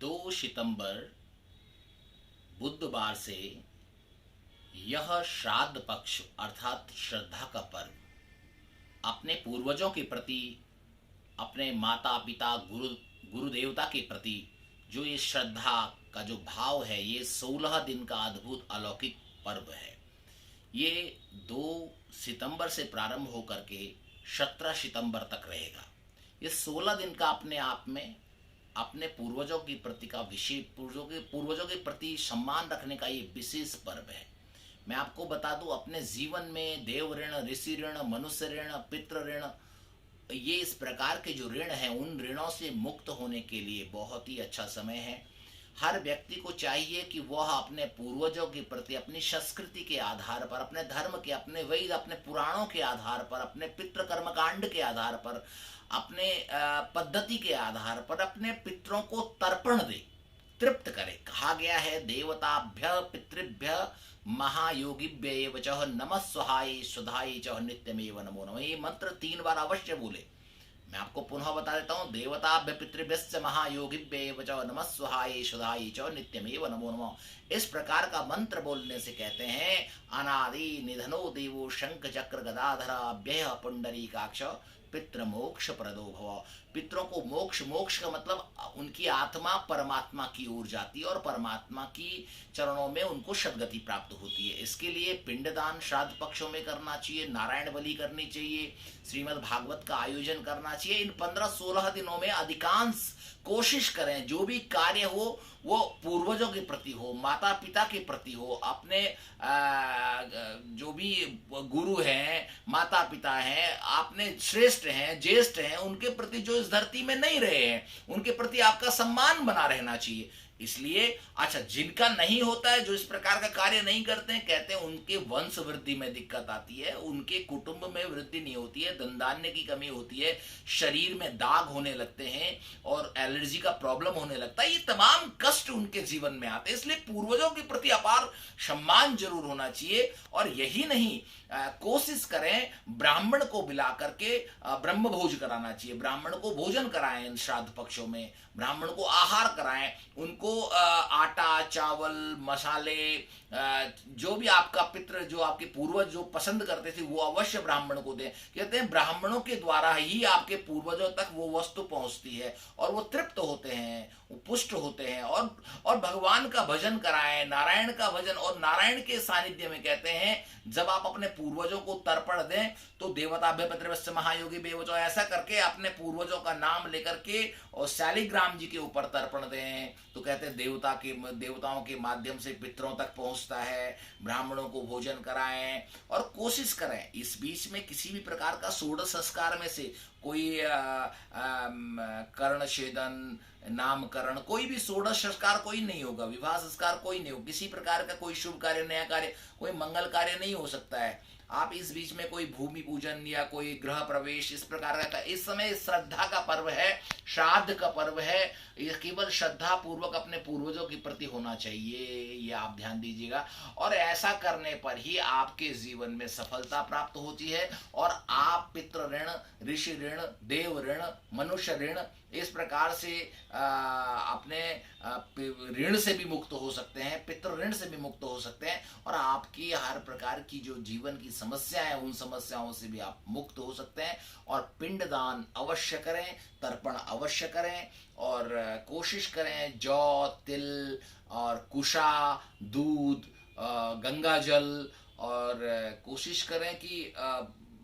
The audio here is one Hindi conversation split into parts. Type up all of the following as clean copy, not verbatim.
2 सितंबर बुधवार से यह श्राद्ध पक्ष अर्थात श्रद्धा का पर्व अपने पूर्वजों के प्रति, अपने माता पिता गुरु देवता के प्रति जो ये श्रद्धा का जो भाव है, ये 16 दिन का अद्भुत अलौकिक पर्व है। ये 2 सितंबर से प्रारंभ होकर के 17 सितंबर तक रहेगा। ये 16 दिन का अपने आप में अपने पूर्वजों की प्रति का विशेष पूर्वजों के प्रति सम्मान रखने का ये विशेष पर्व है। मैं आपको बता दूं, अपने जीवन में देव ऋण, ऋषि ऋण, मनुष्य ऋण, पितृ ऋण, ये इस प्रकार के जो ऋण हैं, उन ऋणों से मुक्त होने के लिए बहुत ही अच्छा समय है। हर व्यक्ति को चाहिए कि वह अपने पूर्वजों के प्रति अपनी संस्कृति के आधार पर, अपने धर्म के, अपने वेद, अपने पुराणों के आधार पर, अपने पितृ कर्मकांड के आधार पर, अपने पद्धति के आधार पर अपने पितरों को तर्पण दे, तृप्त करे। कहा गया है, देवताभ्य पितृभ्य महायोगिभ्य एव च नमः स्वहाय स्वधाय च नित्यमेव नमो नमः। ये मंत्र 3 बार अवश्य बोले। मैं आपको पुनः बता देता हूँ, देवताभ्य पितृभ्यश्च महायोगिभ्य एव च नमः स्वहाय स्वधाय च नित्यमेव नमो नमः। इस प्रकार का मंत्र बोलने से कहते हैं, अनादि निधनो देवो शंख चक्र गदाधर अव्यय पुंडरीकाक्ष पितृ मोक्ष प्रदो भव। पितरों को मोक्ष, मोक्ष का मतलब उनकी आत्मा परमात्मा की ओर जाती है और परमात्मा की चरणों में उनको सद्गति प्राप्त होती है। इसके लिए पिंडदान श्राद्ध पक्षों में करना चाहिए, नारायण बलि करनी चाहिए, श्रीमद् भागवत का आयोजन करना चाहिए। इन 15-16 दिनों में अधिकांश कोशिश करें, जो भी कार्य हो वो पूर्वजों के प्रति हो, माता पिता के प्रति हो, अपने जो भी गुरु हैं, माता पिता हैं, आपने श्रेष्ठ हैं, ज्येष्ठ हैं, उनके प्रति जो इस धरती में नहीं रहे हैं, उनके प्रति आपका सम्मान बना रहना चाहिए। इसलिए अच्छा, जिनका नहीं होता है, जो इस प्रकार का कार्य नहीं करते हैं, कहते हैं उनके वंश वृद्धि में दिक्कत आती है, उनके कुटुंब में वृद्धि नहीं होती है, धन धान्य की कमी होती है, शरीर में दाग होने लगते हैं और एलर्जी का प्रॉब्लम होने लगता है। ये तमाम कष्ट उनके जीवन में आते हैं। इसलिए पूर्वजों के प्रति अपार सम्मान जरूर होना चाहिए। और यही नहीं, कोशिश करें ब्राह्मण को बुला करके ब्रह्म भोज कराना चाहिए। ब्राह्मण को भोजन कराएं इन श्राद्ध पक्षों में, ब्राह्मण को आहार कराएं, उनको आटा, चावल, मसाले, जो भी आपका पितृ, जो आपके पूर्वज जो पसंद करते थे, वो अवश्य ब्राह्मण को दें। कहते हैं ब्राह्मणों के द्वारा ही आपके पूर्वजों तक वो वस्तु पहुंचती है और वो तृप्त होते हैं, वो पुष्ट होते हैं। और भगवान का भजन कराएं, नारायण का भजन। और नारायण के सानिध्य में कहते हैं, जब आप अपने पूर्वजों को तर्पण दें तो देवताभ्य पितृभ्यश्च महायोगी बेवचो, ऐसा करके अपने पूर्वजों का नाम लेकर के और शालिग्राम जी के ऊपर तर्पण दें तो कहते हैं देवताओं के माध्यम से पितरों तक पहुंचता है। ब्राह्मणों को भोजन कराएं और कोशिश करें इस बीच में किसी भी प्रकार का षोडश संस्कार में से कोई कर्ण छेदन, नामकरण, कोई भी षोडश संस्कार कोई नहीं होगा, विवाह संस्कार कोई नहीं होगा, किसी प्रकार का कोई शुभ कार्य, नया कार्य, कोई मंगल कार्य नहीं हो सकता है। आप इस बीच में कोई भूमि पूजन या कोई गृह प्रवेश इस प्रकार का, इस समय श्रद्धा का पर्व है, श्राद्ध का पर्व है। ये केवल श्रद्धा पूर्वक अपने पूर्वजों के प्रति होना चाहिए, ये आप ध्यान दीजिएगा। और ऐसा करने पर ही आपके जीवन में सफलता प्राप्त होती है और आप पितृ ऋण, ऋषि ऋण, देव ऋण, मनुष्य ऋण, इस प्रकार से अपने ऋण से भी मुक्त हो सकते हैं, पितृ ऋण से भी मुक्त हो सकते हैं और आपकी हर प्रकार की जो जीवन की समस्या है, उन समस्याओं से भी आप मुक्त हो सकते हैं। और पिंडदान अवश्य करें, तर्पण अवश्य करें और कोशिश करें जौ, तिल और कुशा, दूध, गंगा जल, और कोशिश करें कि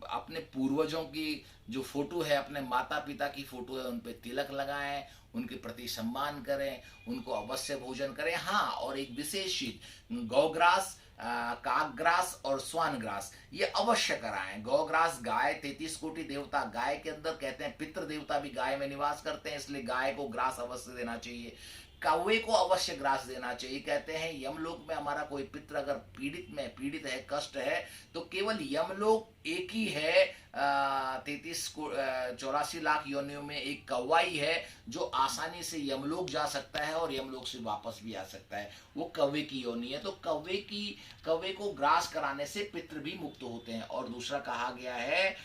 अपने पूर्वजों की जो फोटो है, अपने माता पिता की फोटो है, उन पे तिलक लगाएं, उनके प्रति सम्मान करें, उनको अवश्य भोजन करें। हाँ, और एक विशेष चीज, गौग्रास, काकग्रास और स्वानग्रास ये अवश्य कराएं। गौग्रास, गाय, 33 कोटि देवता गाय के अंदर, कहते हैं पितृ देवता भी गाय में निवास करते हैं, इसलिए गाय को ग्रास अवश्य देना चाहिए। कौवे को अवश्य ग्रास देना चाहिए। कहते हैं यमलोक में हमारा कोई पितृ अगर पीड़ित है, कष्ट है, तो केवल यमलोक एक ही है, 84 लाख योनियों में एक कौवा ही है जो आसानी से यमलोक जा सकता है और यमलोक से वापस भी आ सकता है। वो कौवे की योनि है। तो कौवे की कौवे को ग्रास कराने से पितृ भी मुक्त होते हैं। और दूसरा कहा गया है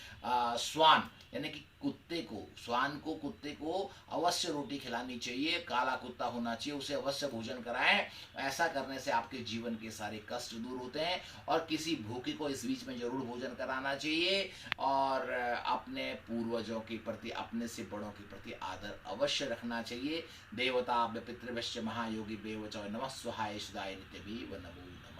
स्वान यानी कि कुत्ते को, स्वान को, कुत्ते को अवश्य रोटी खिलानी चाहिए, काला कुत्ता होना चाहिए, उसे अवश्य भोजन कराएं। ऐसा करने से आपके जीवन के सारे कष्ट दूर होते हैं। और किसी भूखे को इस बीच में जरूर भोजन कराना चाहिए। और अपने पूर्वजों के प्रति, अपने से बड़ों के प्रति आदर अवश्य रखना चाहिए। देवता पितृभ्यश्च महायोगी बेवच नमः स्वाहाय सुधाय नित्य भी व नमो नमः।